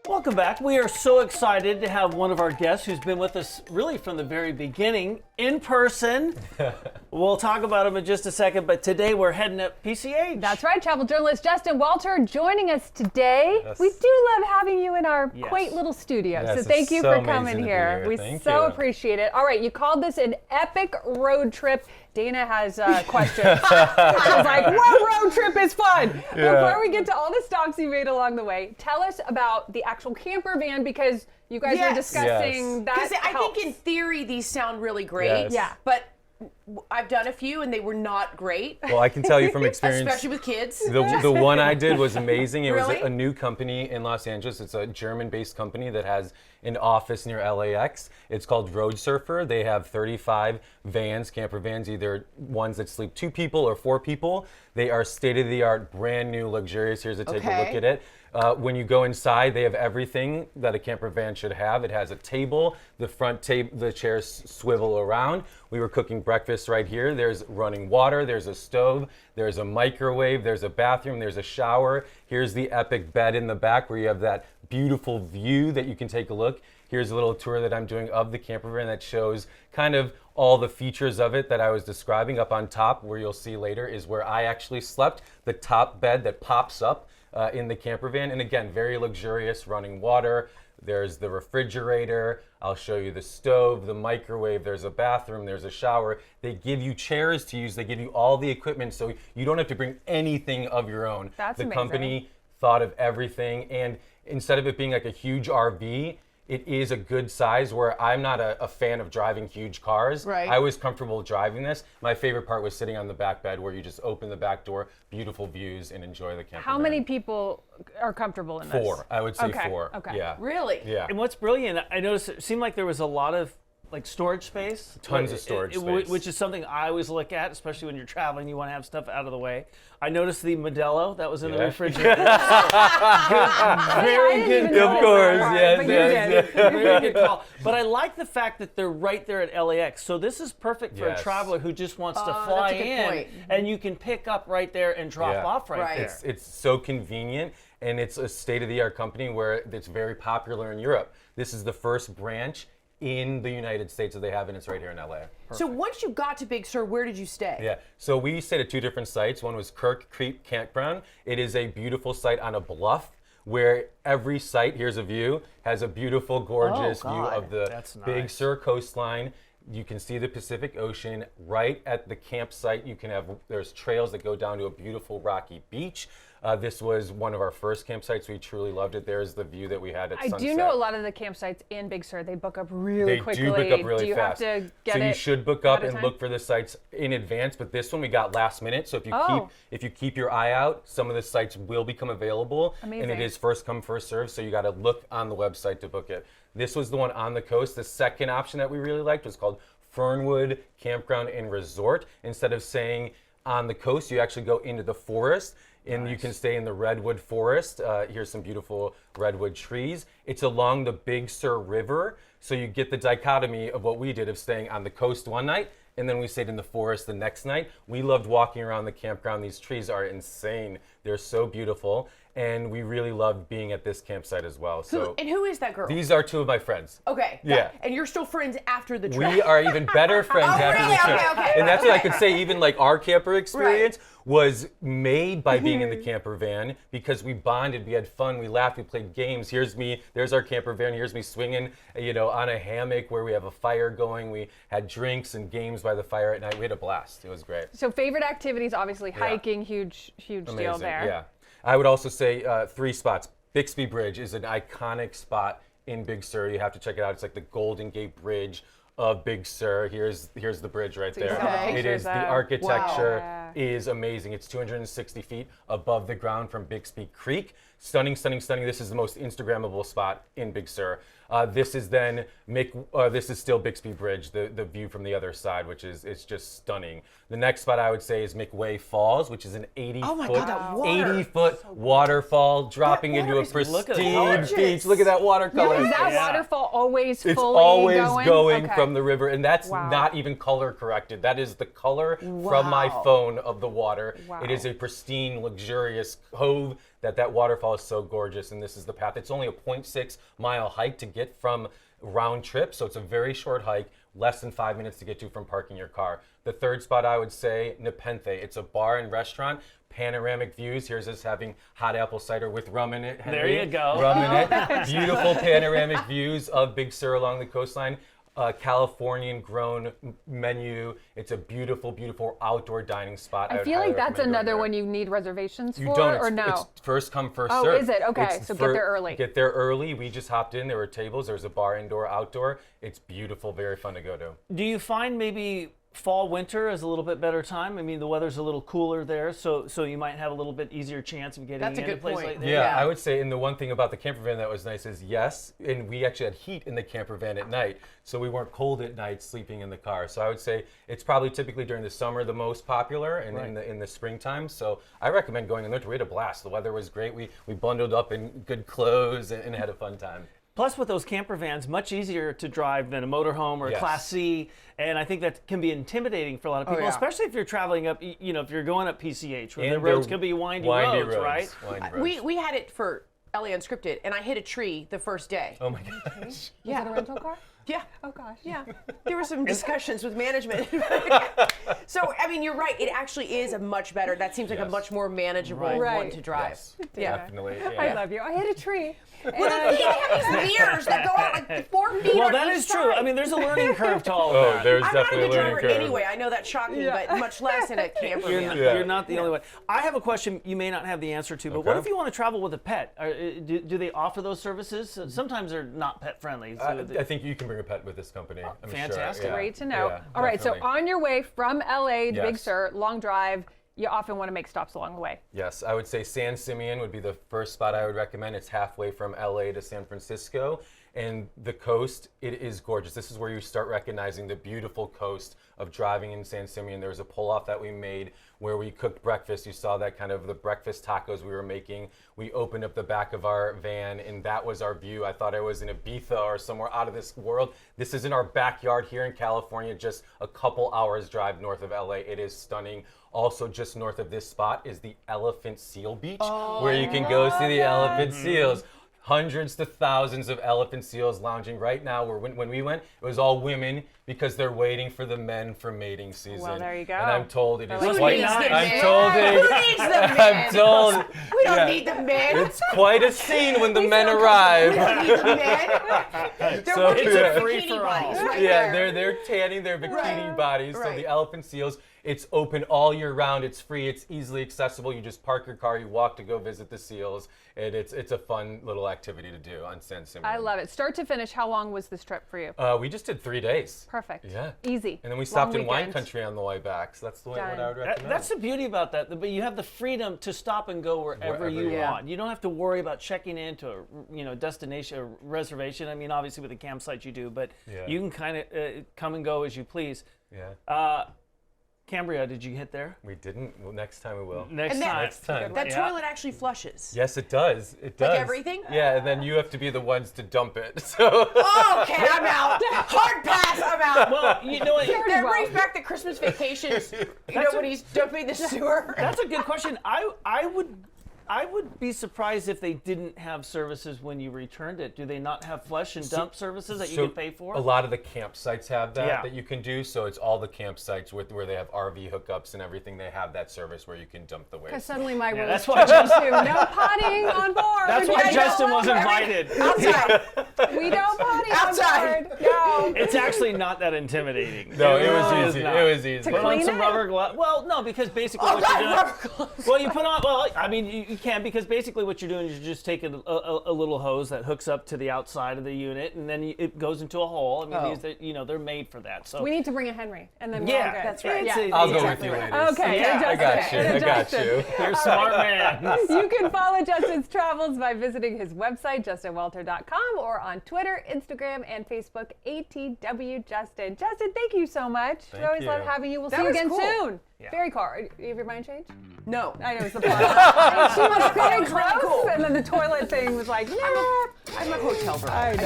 Welcome back. We are so excited to have one of our guests who's been with us really from the very beginning in person. We'll talk about him in just a second, but today we're heading up PCH. That's right, travel journalist Justin Walter joining us today. Yes. We do love having you in our quaint little studio, Yes, so thank you so for coming here. We Thank so you. appreciate it. All right, you called this an epic road trip. Dana has questions. I was like, what road trip is fun? Yeah. Before we get to all the stops you made along the way, tell us about the actual camper van, because you guys were discussing that. Because I helps. think in theory these sound really great. Yes. Yeah. But I've done a few and they were not great. Well, I can tell you from experience. Especially with kids. The one I did was amazing. It Really? was a new company in Los Angeles. It's a German-based company that has an office near LAX. It's called Road Surfer. They have 35 vans, camper vans, either ones that sleep 2 people or 4 people. They are state-of-the-art, brand new, luxurious. Here's a take a look Okay. at it. When you go inside, they have everything that a camper van should have. It has a table, the chairs swivel around. We were cooking breakfast right here. There's running water, there's a stove, there's a microwave, there's a bathroom, there's a shower. Here's the epic bed in the back where you have that beautiful view that you can take a look. Here's a little tour that I'm doing of the camper van that shows kind of all the features of it that I was describing. Up on top, where you'll see later, is where I actually slept, the top bed that pops up in the camper van. And again, very luxurious, running water. There's the refrigerator. I'll show you the stove, the microwave. There's a bathroom, there's a shower. They give you chairs to use. They give you all the equipment, so you don't have to bring anything of your own. That's the amazing. company thought of everything. And instead of it being like a huge RV, it is a good size where I'm not a fan of driving huge cars. Right. I was comfortable driving this. My favorite part was sitting on the back bed where you just open the back door, beautiful views, and enjoy the camper How van. many people are comfortable in this? 4. I would say Okay, 4. okay. Yeah. Really? Yeah. And what's brilliant, I noticed it seemed like there was a lot of like storage space. Tons of storage space. Which is something I always look at, especially when you're traveling, you want to have stuff out of the way. I noticed the Modelo that was in the Yeah. refrigerator. Very good. Of course, yes. Very good call. But I like the fact that they're right there at LAX. So this is perfect for a Yes. traveler who just wants to that's fly a good in, point. and you can pick up right there and drop Yeah. off right Right. there. It's so convenient, and it's a state-of-the-art company where it's very popular in Europe. This is the first branch in the United States that they have, and it's right here in LA. So once you got to Big Sur, where did you stay? Yeah, so we stayed at 2 different sites. One was Kirk Creek Campground. It is a beautiful site on a bluff where every site, here's a view, has a beautiful, gorgeous view God. of the That's Big nice. Sur coastline. You can see the Pacific Ocean right at the campsite. There's trails that go down to a beautiful rocky beach. This was one of our first campsites. We truly loved it. There's the view that we had at I sunset. do know a lot of the campsites in Big Sur, they book up really They quickly. do book up really do you fast. have to get so it you should book up ahead of and time? look for the sites in advance. But this one we got last minute. So Oh. if you keep your eye out, some of the sites will become available. And Amazing. it is first come first serve. So you got to look on the website to book it. This was the one on the coast. The second option that we really liked was called Fernwood Campground and Resort. Instead of saying on the coast, you actually go into the forest. And you can stay in the redwood forest. Here's some beautiful redwood trees. It's along the Big Sur River, so you get the dichotomy of what we did of staying on the coast one night, and then we stayed in the forest the next night. We loved walking around the campground. These trees are insane. They're so beautiful, and we really loved being at this campsite as well. So Who is that girl? these are 2 of my friends. Okay. Yeah. And you're still friends after the trip? We are even better friends Oh, after really? the trip. Okay, okay, And that's what I okay. could say, even like our camper experience was made by being in the camper van because we bonded, we had fun, we laughed, we played games. There's our camper van, here's me swinging, on a hammock where we have a fire going. We had drinks and games by the fire at night. We had a blast. It was great. So favorite activities, obviously hiking, huge deal Amazing. there. Yeah. I would also say 3 spots. Bixby Bridge is an iconic spot in Big Sur. You have to check it out. It's like the Golden Gate Bridge of Big Sur. Here's the bridge right there. Okay. It is, the Wow. architecture Wow. is amazing. It's 260 feet above the ground from Bixby Creek. Stunning, stunning, stunning. This is the most Instagrammable spot in Big Sur. This is still Bixby Bridge, the view from the other side, which is it's just stunning. The next spot I would say is McWay Falls, which is an 80-foot waterfall dropping into a water is pristine gorgeous. beach. Look at that watercolor. Is that waterfall always It's fully always going Okay. from the river, and that's Wow. not even color corrected. That is the color from my phone of the water. Wow. It is a pristine, luxurious cove that waterfall is so gorgeous, and this is the path. It's only a 0.6-mile hike to get from round trip, so it's a very short hike, less than 5 minutes to get to from parking your car. The third spot I would say, Nepenthe. It's a bar and restaurant, panoramic views. Here's us having hot apple cider with rum in it. Henry. There you go. Rum in it. Beautiful panoramic views of Big Sur along the coastline. Californian grown menu. It's a beautiful, beautiful outdoor dining spot. I would feel highly like that's recommend going another there. one you need reservations You for, don't. or It's, no? it's first come, first Oh, serve. is it? Okay, It's so get there early. Get there early. We just hopped in. There were tables. There's a bar, indoor, outdoor. It's beautiful, very fun to go to. Do you find maybe fall, winter is a little bit better time? I mean, the weather's a little cooler there, so you might have a little bit easier chance of getting That's a into good place point. like that. Yeah, I would say, and the one thing about the camper van that was nice is, yes, and we actually had heat in the camper van at night, so we weren't cold at night sleeping in the car. So I would say it's probably typically during the summer the most popular, and in the springtime. So I recommend going in there. We had a blast. The weather was great. We bundled up in good clothes and had a fun time. Plus, with those camper vans, much easier to drive than a motorhome or a Yes. Class C, and I think that can be intimidating for a lot of people, yeah. especially if you're traveling up, if you're going up PCH, where the And roads they're can be windy roads, right? Windy roads. We had it for LA Unscripted, and I hit a tree the first day. Oh my gosh. Yeah. Is it a rental car? Yeah. Oh gosh. Yeah, there were some discussions with management. So, I mean, you're right. It actually is a much better, that seems like a Yes. much more manageable Right. one to drive. Yes, Yeah. definitely. I Yeah. love you. I hit a tree. Well, they have these mirrors that go out like 4 feet Well, on that each is true. side. I mean, there's a learning curve to all of Oh, that. there's I'm not a definitely good a learning driver curve. anyway. I know that's shocking, but much less in a camper You're van. not, Yeah. you're not the only one. I have a question you may not have the answer to, but what Okay. if you want to travel with a pet? Do they offer those services? Sometimes they're not pet friendly. So I think you can bring a pet with this company. I'm fantastic. Sure. Yeah. Great to know. Yeah, All right, so definitely. on your way from LA to Big Yes. Sur, long drive, you often want to make stops along the way. Yes, I would say San Simeon would be the first spot I would recommend. It's halfway from LA to San Francisco. And the coast, it is gorgeous. This is where you start recognizing the beautiful coast of driving in San Simeon. There was a pull-off that we made where we cooked breakfast. You saw that kind of the breakfast tacos we were making. We opened up the back of our van, and that was our view. I thought I was in Ibiza or somewhere out of this world. This is in our backyard here in California, just a couple hours drive north of LA. It is stunning. Also, just north of this spot is the Elephant Seal Beach, where you can go see the elephant seals. Hundreds to thousands of elephant seals lounging right now. When we went, it was all women because they're waiting for the men for mating season. Well, there you go. And I'm told it is Who quite. needs the I'm men? told Who it. needs the I'm men? told. We don't yeah, need the men. It's quite a scene when the men We arrive. don't need the men. They're So, working yeah. some Free bikini for all. bodies right Yeah, there. they're tanning their bikini bodies. So right. the elephant seals, it's open all year round. It's free. It's easily accessible. You just park your car, you walk to go visit the seals, and it's a fun little activity to do on San Simeon. I love it. Start to finish, how long was this trip for you? We just did 3 days. Perfect. Yeah. Easy. And then we stopped Long in wine weekend. country on the way back. So that's the way what I would recommend. That's the beauty about that. But you have the freedom to stop and go wherever Wherever you you want. You don't have to worry about checking into a destination or reservation. I mean, obviously with the campsite you do, but Yeah. you can kind of come and go as you please. Yeah. Cambria, did you hit there? We didn't. Well, next time we will. Next And that- time. Next time. That Yeah. toilet actually flushes. Yes, it does. It does. everything? Yeah, and then you have to be the ones to dump it. So. Oh, okay, I'm out. Hard pass, I'm out. Well, you know what? Sure. That well. brings back the Christmas vacations. You know, when he's dumping the sewer. That's a good question. I would be surprised if they didn't have services when you returned it. Do they not have flush and dump services that you So can pay for? A lot of the campsites have that Yeah. that you can do. So it's all the campsites where they have RV hookups and everything. They have that service where you can dump the Because waste. suddenly my rules that's why change to no potting on board. That's why Yeah, Justin no, was invited. Outside. We don't potty Outside. on board. No. It's actually not that intimidating. No, it really was is easy. not. It was easy. Put on clean some it? rubber gloves. Well, no, because basically Oh, what you're God, doing. rubber gloves. Well, you put on. Well, I mean, you can because basically what you're doing is you're just taking a little hose that hooks up to the outside of the unit, and then it goes into a hole. I mean, they're made for that. So We need to bring a Henry, and then we're all yeah, good. that's right. Yeah. I'll go Exactly with you, right. ladies. Okay, Yeah, I got Justin. you. I got Justin. you. You're a smart man. You can follow Justin's travels by visiting his website, justinwelter.com, or on Twitter, Instagram, and Facebook, ATW Justin. Justin, thank you so much. We Thank always you. love having you. We'll That see you was again cool. soon. Yeah. Very cool. You have your mind changed? No. I know, it's the plot. She was That pretty was really gross, cool. and then the toilet thing was like, nah. I'm a hotel girl. I know.